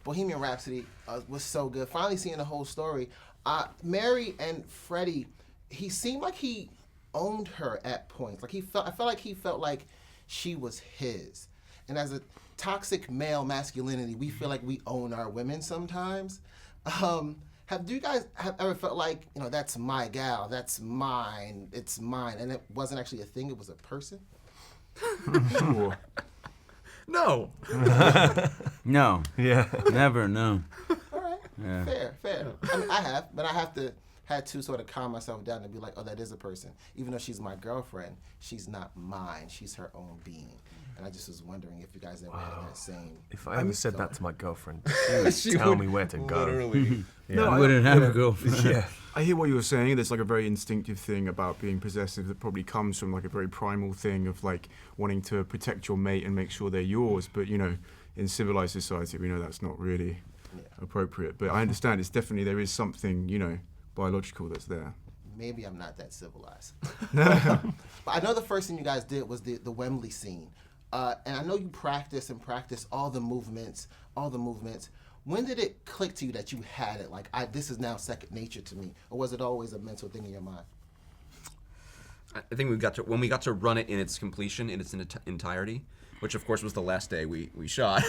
Bohemian Rhapsody was so good. Finally seeing the whole story. Mary and Freddie, he seemed like he owned her at points. Like I felt like he felt like she was his. And as a toxic male masculinity, we feel like we own our women sometimes. Do you guys have ever felt like, that's my gal, that's mine, it's mine, and it wasn't actually a thing, it was a person? No. No. Yeah. Never, no. All right. Yeah. Fair. I mean, I have, but I had to sort of calm myself down and be like, oh, that is a person. Even though she's my girlfriend, she's not mine. She's her own being. And I just was wondering if you guys ever had that same... If I ever said that to my girlfriend, she would tell me where to go. Literally. Yeah. I wouldn't have a girlfriend. Yeah. I hear what you were saying. There's like a very instinctive thing about being possessive that probably comes from like a very primal thing of like wanting to protect your mate and make sure they're yours. But in civilized society, we know that's not really appropriate. But I understand there is something, biological that's there. Maybe I'm not that civilized. But I know the first thing you guys did was the Wembley scene. And I know you practice all the movements. When did it click to you that you had it? Like, this is now second nature to me, or was it always a mental thing in your mind? I think when we got to run it in its completion, in its entirety, which of course was the last day we shot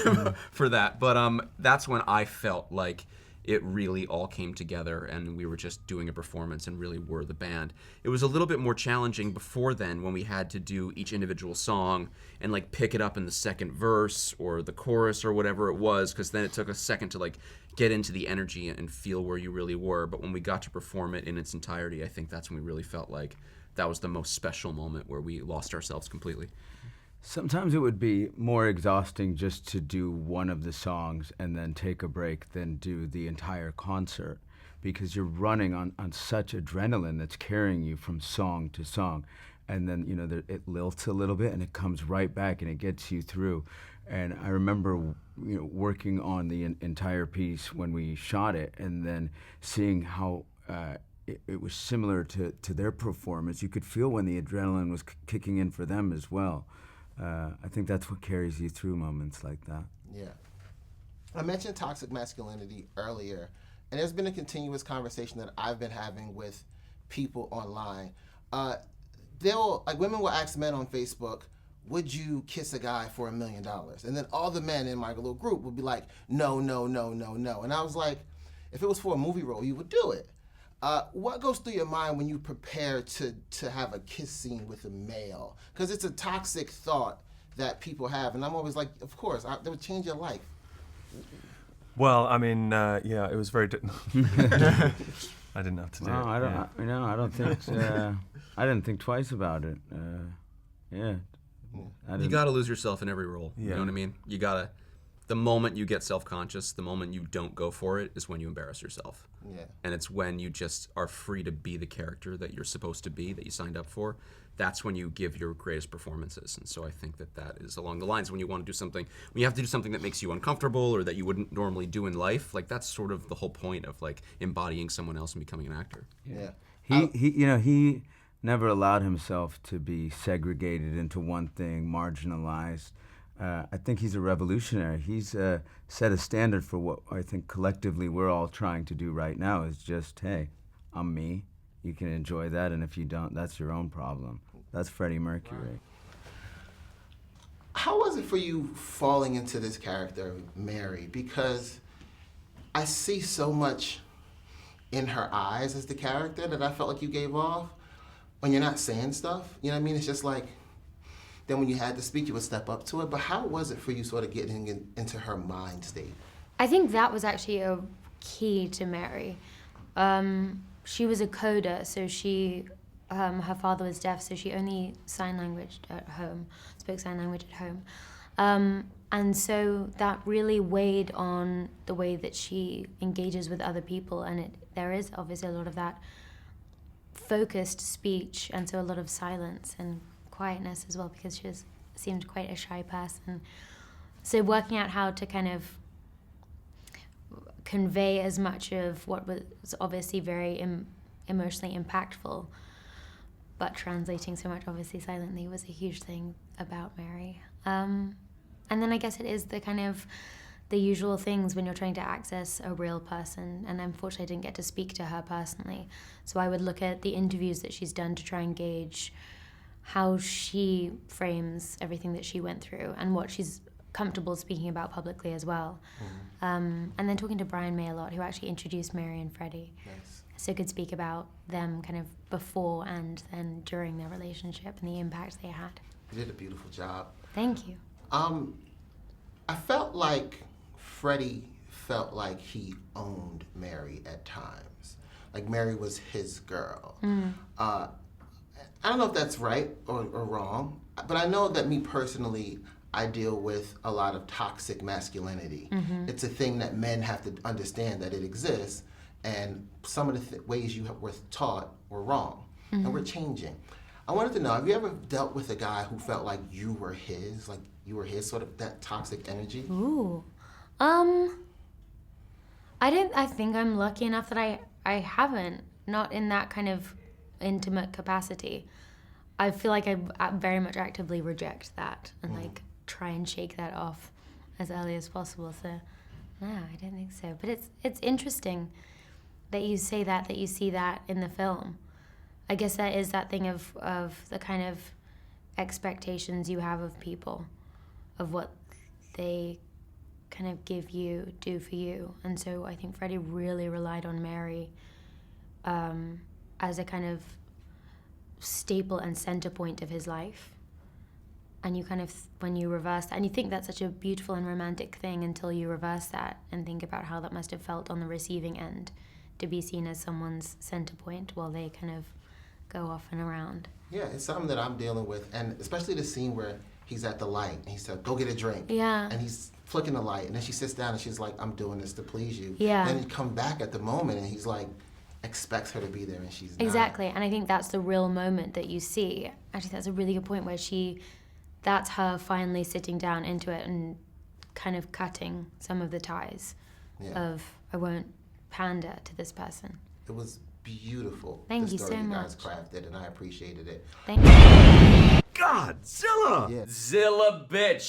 for that. But that's when I felt like it really all came together and we were just doing a performance and really were the band. It was a little bit more challenging before then when we had to do each individual song and like pick it up in the second verse or the chorus or whatever it was, because then it took a second to like get into the energy and feel where you really were. But when we got to perform it in its entirety, I think that's when we really felt like that was the most special moment where we lost ourselves completely. Sometimes it would be more exhausting just to do one of the songs and then take a break than do the entire concert, because you're running on such adrenaline that's carrying you from song to song. And then, it lilts a little bit and it comes right back and it gets you through. And I remember, working on the entire piece when we shot it and then seeing how it was similar to their performance. You could feel when the adrenaline was kicking in for them as well. I think that's what carries you through moments like that. Yeah. I mentioned toxic masculinity earlier, and there's been a continuous conversation that I've been having with people online. Women will ask men on Facebook, would you kiss a guy for $1 million? And then all the men in my little group would be like, no. And I was like, if it was for a movie role, you would do it. What goes through your mind when you prepare to have a kiss scene with a male? Because it's a toxic thought that people have, and I'm always like, of course, that would change your life. Well, I mean, it was very... I didn't have to do it. I don't think... I didn't think twice about it. You gotta lose yourself in every role. Yeah. You know what I mean? You gotta... The moment you get self-conscious, the moment you don't go for it is when you embarrass yourself. Yeah. And it's when you just are free to be the character that you're supposed to be, that you signed up for. That's when you give your greatest performances. And so I think that is along the lines when you want to do something, when you have to do something that makes you uncomfortable or that you wouldn't normally do in life, like that's sort of the whole point of like embodying someone else and becoming an actor. Yeah. He never allowed himself to be segregated into one thing, marginalized. I think he's a revolutionary. He's set a standard for what I think collectively we're all trying to do right now is just, hey, I'm me. You can enjoy that, and if you don't, that's your own problem. That's Freddie Mercury. How was it for you falling into this character, Mary? Because I see so much in her eyes as the character that I felt like you gave off when you're not saying stuff. You know what I mean? It's just like, then when you had to speak, you would step up to it. But how was it for you sort of getting into her mind state? I think that was actually a key to Mary. She was a coder, so her father was deaf, so she only spoke sign language at home. And so that really weighed on the way that she engages with other people, and there is obviously a lot of that focused speech, and so a lot of silence and quietness as well, because she seemed quite a shy person. So working out how to kind of convey as much of what was obviously very emotionally impactful, but translating so much obviously silently was a huge thing about Mary. And then I guess it is the kind of the usual things when you're trying to access a real person. And unfortunately, I didn't get to speak to her personally. So I would look at the interviews that she's done to try and gauge how she frames everything that she went through and what she's comfortable speaking about publicly as well. And then talking to Brian May a lot, who actually introduced Mary and Freddie. Nice. So could speak about them kind of before and then during their relationship and the impact they had. You did a beautiful job. Thank you. I felt like Freddie felt like he owned Mary at times. Like Mary was his girl. I don't know if that's right or wrong, but I know that me personally, I deal with a lot of toxic masculinity. It's a thing that men have to understand that it exists, and some of the ways you were taught were wrong, and we're changing. I wanted to know, have you ever dealt with a guy who felt like you were his, sort of that toxic energy? Ooh. I think I'm lucky enough that I haven't, not in that kind of intimate capacity. I feel like I very much actively reject that and like try and shake that off as early as possible. So, no, I don't think so. But it's interesting that you say that you see that in the film. I guess that is that thing of the kind of expectations you have of people, of what they kind of do for you. And so I think Freddie really relied on Mary as a kind of staple and center point of his life. And you kind of, when you reverse that, and you think that's such a beautiful and romantic thing until you reverse that and think about how that must have felt on the receiving end, to be seen as someone's center point while they kind of go off and around. Yeah, it's something that I'm dealing with, and especially the scene where he's at the light and he said, "Go get a drink." Yeah. And he's flicking the light, and then she sits down and she's like, "I'm doing this to please you." Yeah. Then he come back at the moment and he's like, expects her to be there, and she's not. Exactly, and I think that's the real moment that you see. Actually, that's a really good point where that's her finally sitting down into it and kind of cutting some of the ties of, I won't pander to this person. It was beautiful. Thank the you story so you guys much. crafted, and I appreciated it. Thank you. Godzilla! Yeah. Zilla bitch!